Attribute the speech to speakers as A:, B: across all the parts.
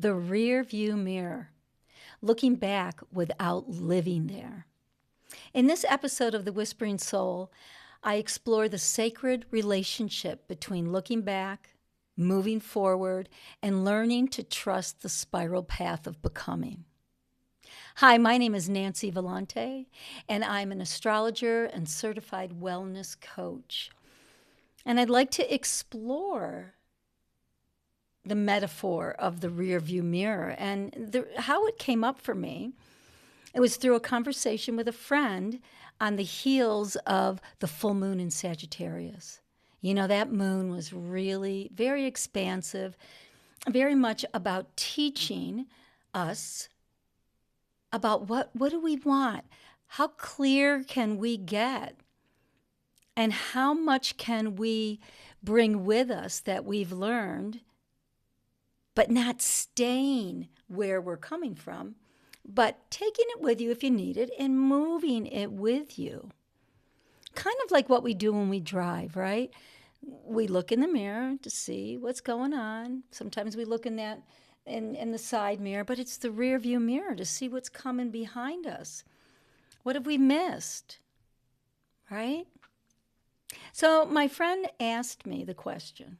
A: The rear view mirror, looking back without living there. In this episode of The Whispering Soul, I explore the sacred relationship between looking back, moving forward, and learning to trust the spiral path of becoming. Hi, my name is Nancy Vellante, and I'm an astrologer and certified wellness coach. And I'd like to explore the metaphor of the rear view mirror and how it came up for me. It was through a conversation with a friend on the heels of the full moon in Sagittarius. You know, that moon was really very expansive, very much about teaching us about what do we want? How clear can we get? And how much can we bring with us that we've learned, but not staying where we're coming from, but taking it with you if you need it and moving it with you. Kind of like what we do when we drive, right? We look in the mirror to see what's going on. Sometimes we look in the side mirror, but it's the rear view mirror to see what's coming behind us. What have we missed, right? So my friend asked me the question.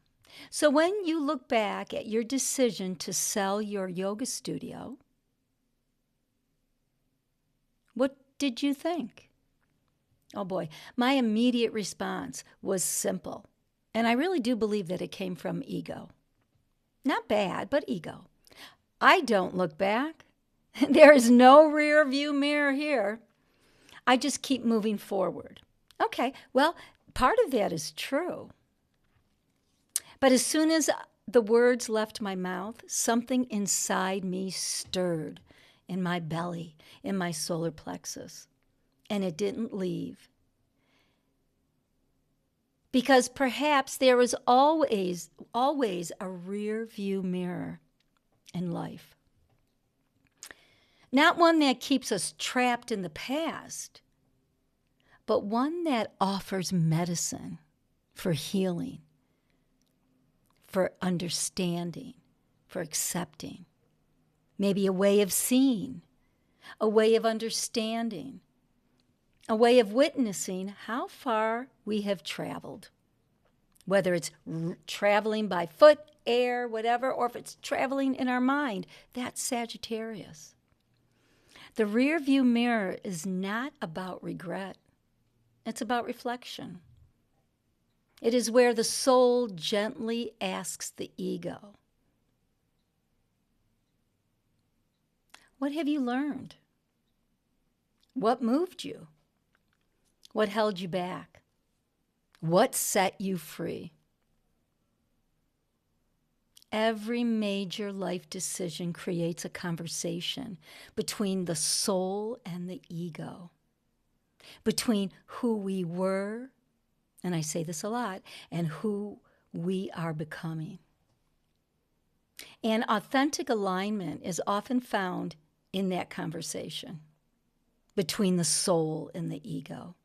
A: So when you look back at your decision to sell your yoga studio, what did you think? Oh boy, my immediate response was simple. And I really do believe that it came from ego. Not bad, but ego. I don't look back. There is no rear view mirror here. I just keep moving forward. Okay, well, part of that is true. But as soon as the words left my mouth, something inside me stirred in my belly, in my solar plexus, and it didn't leave. Because perhaps there is always a rear view mirror in life. Not one that keeps us trapped in the past, but one that offers medicine for healing, for understanding, for accepting. Maybe a way of seeing, a way of understanding, a way of witnessing how far we have traveled. Whether it's traveling by foot, air, whatever, or if it's traveling in our mind, that's Sagittarius. The rear view mirror is not about regret. It's about reflection. It is where the soul gently asks the ego, what have you learned? What moved you? What held you back? What set you free? Every major life decision creates a conversation between the soul and the ego, between who we were, and I say this a lot, and who we are becoming. And authentic alignment is often found in that conversation between the soul and the ego,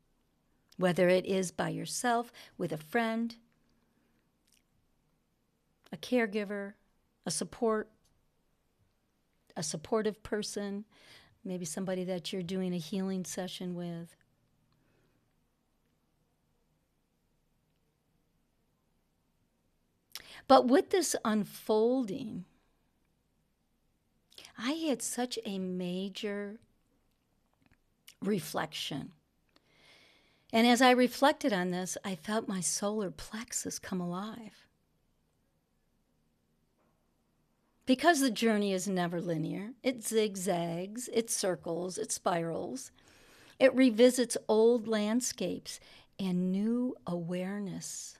A: whether it is by yourself, with a friend, a caregiver, a supportive person, maybe somebody that you're doing a healing session with. But with this unfolding, I had such a major reflection. And as I reflected on this, I felt my solar plexus come alive. Because the journey is never linear, it zigzags, it circles, it spirals. It revisits old landscapes and new awareness,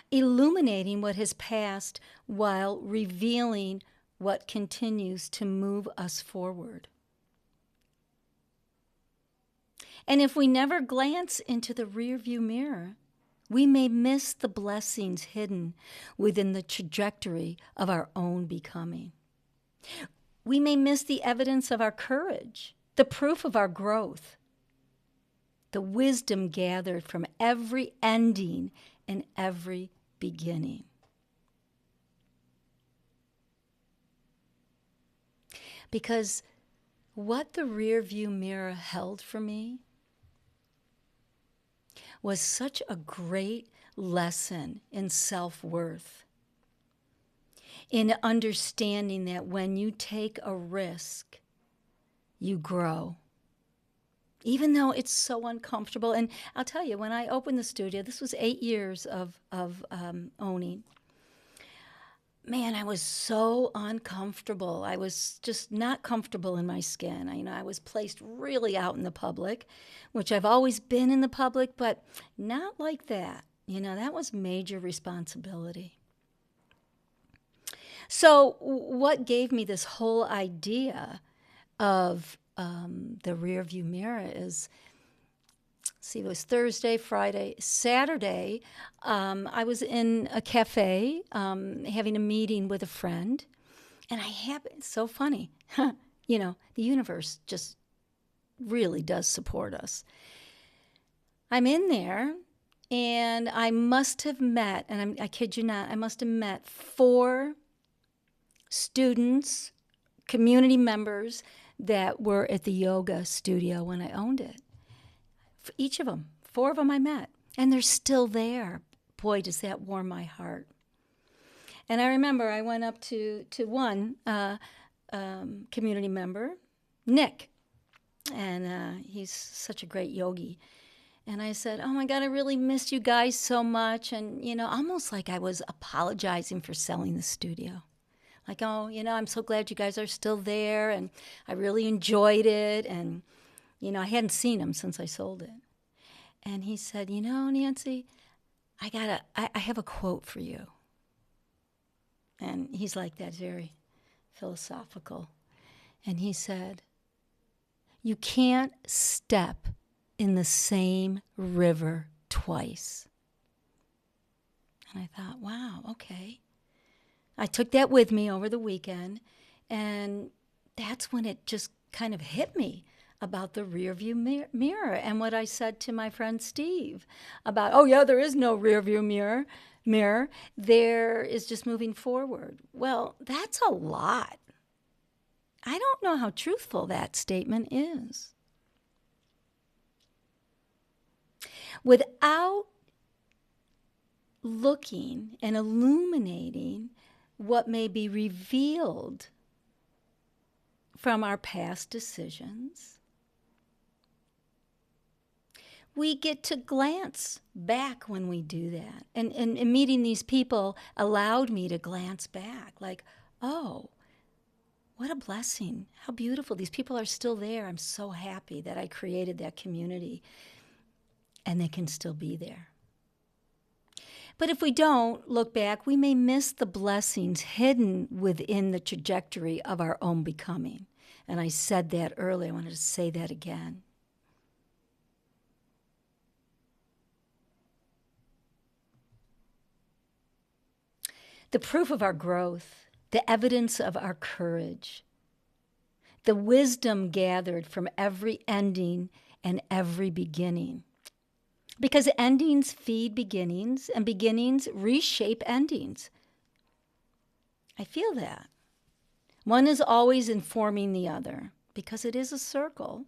A: illuminating what has passed while revealing what continues to move us forward. And if we never glance into the rearview mirror, we may miss the blessings hidden within the trajectory of our own becoming. We may miss the evidence of our courage, the proof of our growth, the wisdom gathered from every ending and every beginning. Because what the rear view mirror held for me was such a great lesson in self-worth, in understanding that when you take a risk, you grow. Even though it's so uncomfortable. And I'll tell you, when I opened the studio, this was 8 years of owning. Man, I was so uncomfortable. I was just not comfortable in my skin. I was placed really out in the public, which I've always been in the public, but not like that. That was major responsibility. So what gave me this whole idea of the rear view mirror is, it was Thursday, Friday, Saturday. I was in a cafe having a meeting with a friend, and it's so funny. The universe just really does support us. I'm in there, and I must have met, and I kid you not, I must have met 4 students, community members that were at the yoga studio when I owned it. For each of them, 4 of them I met, and they're still there. Boy, does that warm my heart. And I remember I went up to one community member, Nick, and he's such a great yogi. And I said, oh my God, I really missed you guys so much. And, almost like I was apologizing for selling the studio. Like, oh, I'm so glad you guys are still there, and I really enjoyed it. And, I hadn't seen him since I sold it. And he said, Nancy, I have a quote for you. And he's like that, very philosophical. And he said, you can't step in the same river twice. And I thought, wow, okay. I took that with me over the weekend, and that's when it just kind of hit me about the rearview mirror and what I said to my friend Steve about, oh yeah, there is no rearview mirror. There is just moving forward. Well, that's a lot. I don't know how truthful that statement is. Without looking and illuminating what may be revealed from our past decisions, we get to glance back when we do that. And meeting these people allowed me to glance back like, oh, what a blessing. How beautiful. These people are still there. I'm so happy that I created that community, and they can still be there. But if we don't look back, we may miss the blessings hidden within the trajectory of our own becoming. And I said that earlier. I wanted to say that again. The proof of our growth, the evidence of our courage, the wisdom gathered from every ending and every beginning. Because endings feed beginnings, and beginnings reshape endings. I feel that. One is always informing the other, because it is a circle.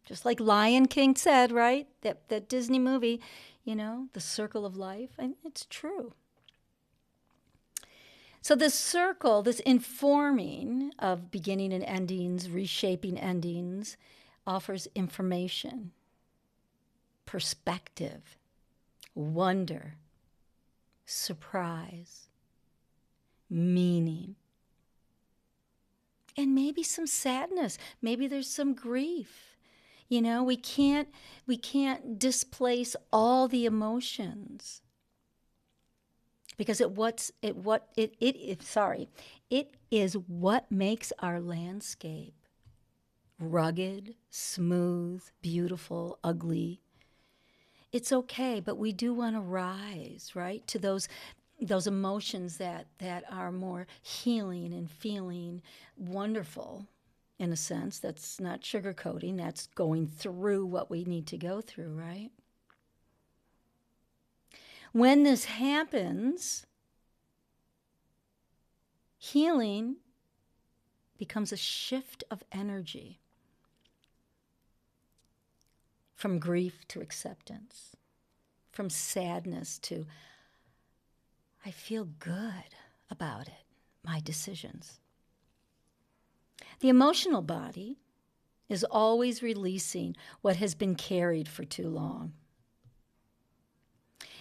A: Just like Lion King said, right? That Disney movie, the circle of life, and it's true. So this circle, this informing of beginning and endings, reshaping endings, offers information, perspective, wonder, surprise, meaning, and maybe some sadness. Maybe there's some grief. We can't displace all the emotions, because it is what makes our landscape rugged, smooth, beautiful, ugly. It's okay, but we do want to rise, right, to those emotions that are more healing and feeling wonderful, in a sense. That's not sugarcoating. That's going through what we need to go through, right? When this happens, healing becomes a shift of energy from grief to acceptance, from sadness to, I feel good about it, my decisions. The emotional body is always releasing what has been carried for too long.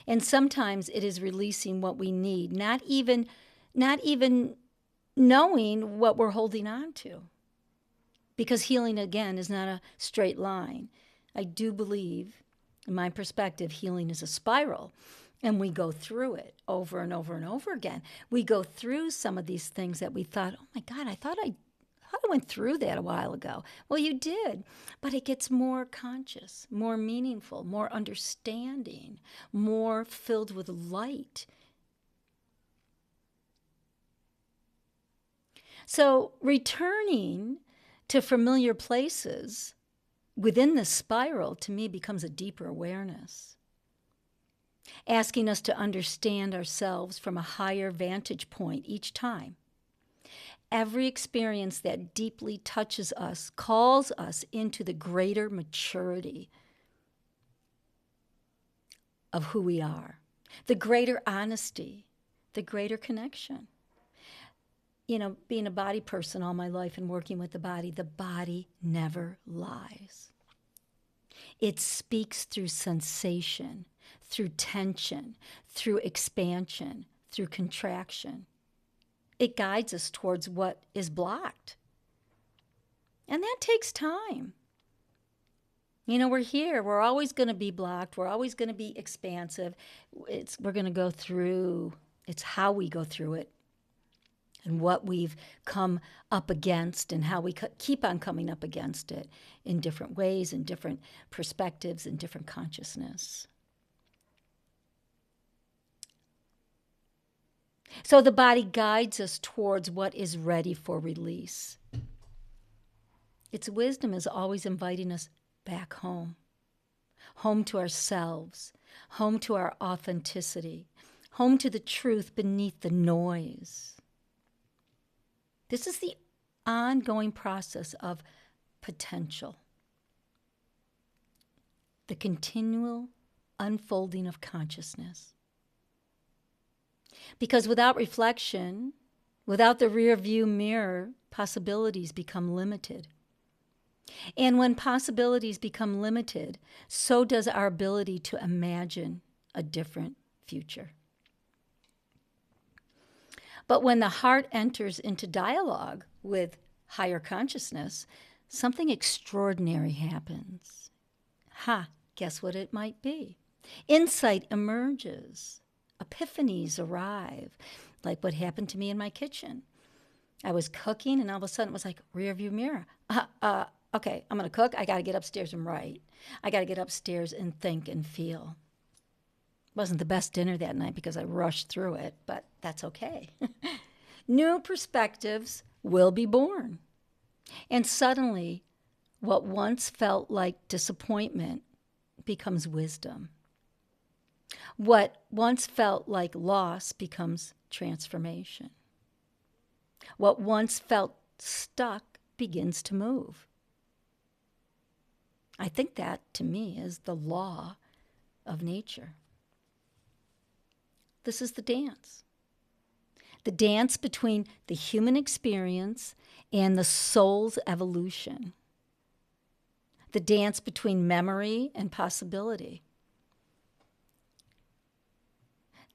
A: And sometimes it is releasing what we need, not even knowing what we're holding on to. Because healing, again, is not a straight line. I do believe, in my perspective, healing is a spiral. And we go through it over and over and over again. We go through some of these things that we thought, oh my God, I thought I went through that a while ago. Well, you did, but it gets more conscious, more meaningful, more understanding, more filled with light. So returning to familiar places within this spiral, to me, becomes a deeper awareness, asking us to understand ourselves from a higher vantage point each time. Every experience that deeply touches us calls us into the greater maturity of who we are, the greater honesty, the greater connection. You know, being a body person all my life and working with the body never lies. It speaks through sensation, through tension, through expansion, through contraction. It guides us towards what is blocked. And that takes time. You know, we're here. We're always going to be blocked. We're always going to be expansive. We're going to go through. It's how we go through it and what we've come up against and how we keep on coming up against it in different ways, in different perspectives, in different consciousness. So the body guides us towards what is ready for release. Its wisdom is always inviting us back home, home to ourselves, home to our authenticity, home to the truth beneath the noise. This is the ongoing process of potential, the continual unfolding of consciousness. Because without reflection, without the rear view mirror, possibilities become limited. And when possibilities become limited, so does our ability to imagine a different future. But when the heart enters into dialogue with higher consciousness, something extraordinary happens. Guess what it might be? Insight emerges. Epiphanies arrive, like what happened to me in my kitchen. I was cooking, and all of a sudden it was like rear view mirror. Okay, I'm going to cook. I got to get upstairs and write. I got to get upstairs and think and feel. Wasn't the best dinner that night because I rushed through it, but that's okay. New perspectives will be born. And suddenly, what once felt like disappointment becomes wisdom. What once felt like loss becomes transformation. What once felt stuck begins to move. I think that, to me, is the law of nature. This is the dance. The dance between the human experience and the soul's evolution. The dance between memory and possibility.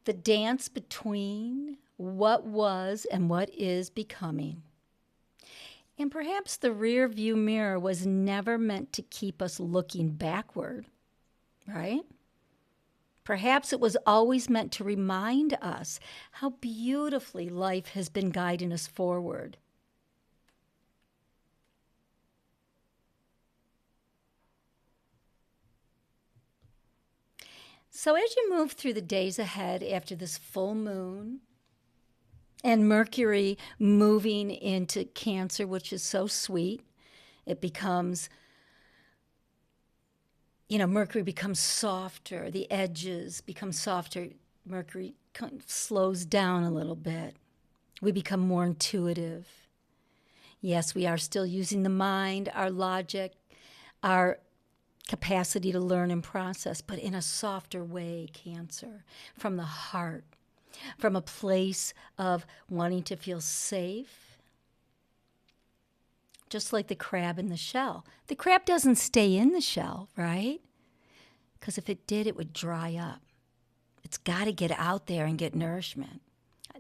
A: The dance between what was and what is becoming. And perhaps the rear view mirror was never meant to keep us looking backward, right? Perhaps it was always meant to remind us how beautifully life has been guiding us forward. So as you move through the days ahead after this full moon and Mercury moving into Cancer, which is so sweet, it becomes, Mercury becomes softer, the edges become softer. Mercury kind of slows down a little bit. We become more intuitive. Yes, we are still using the mind, our logic, our capacity to learn and process, but in a softer way, Cancer, from the heart, from a place of wanting to feel safe, just like the crab in the shell. The crab doesn't stay in the shell, right? Because if it did, it would dry up. It's got to get out there and get nourishment.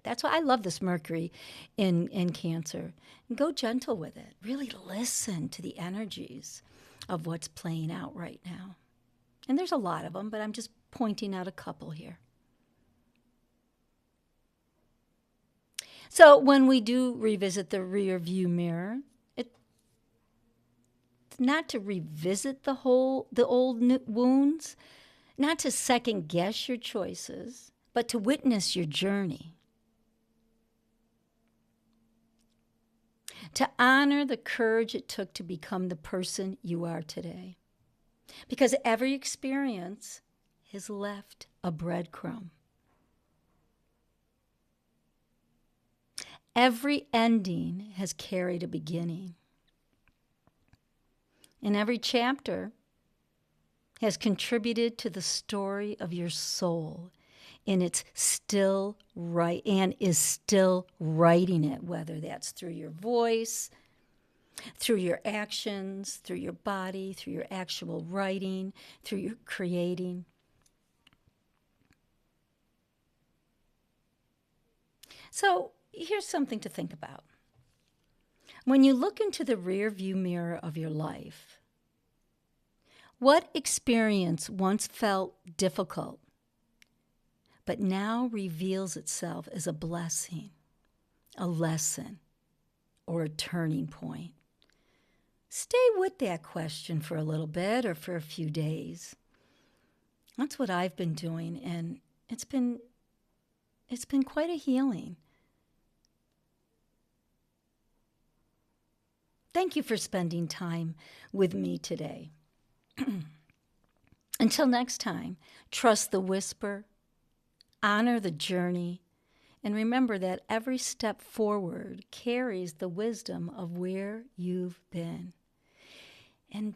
A: That's why I love this Mercury in Cancer. And go gentle with it. Really listen to the energies of what's playing out right now. And there's a lot of them, but I'm just pointing out a couple here. So when we do revisit the rear view mirror, it's not to revisit the old wounds, not to second guess your choices, but to witness your journey. To honor the courage it took to become the person you are today. Because every experience has left a breadcrumb. Every ending has carried a beginning. And every chapter has contributed to the story of your soul. And it's still right and is still writing it, whether that's through your voice, through your actions, through your body, through your actual writing, through your creating. So here's something to think about. When you look into the rear view mirror of your life, what experience once felt difficult but now reveals itself as a blessing, a lesson, or a turning point? Stay with that question for a little bit or for a few days. That's what I've been doing, and it's been quite a healing. Thank you for spending time with me today. Until next time, trust the whisper, honor the journey, and remember that every step forward carries the wisdom of where you've been. And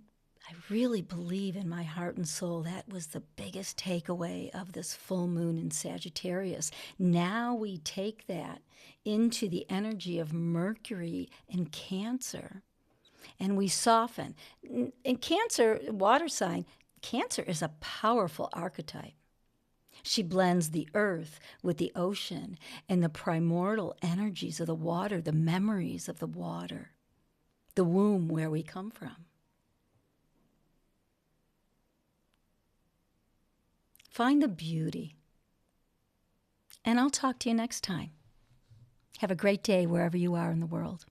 A: I really believe in my heart and soul that was the biggest takeaway of this full moon in Sagittarius. Now we take that into the energy of Mercury and Cancer, and we soften. In Cancer, water sign, Cancer is a powerful archetype. She blends the earth with the ocean and the primordial energies of the water, the memories of the water, the womb where we come from. Find the beauty. And I'll talk to you next time. Have a great day wherever you are in the world.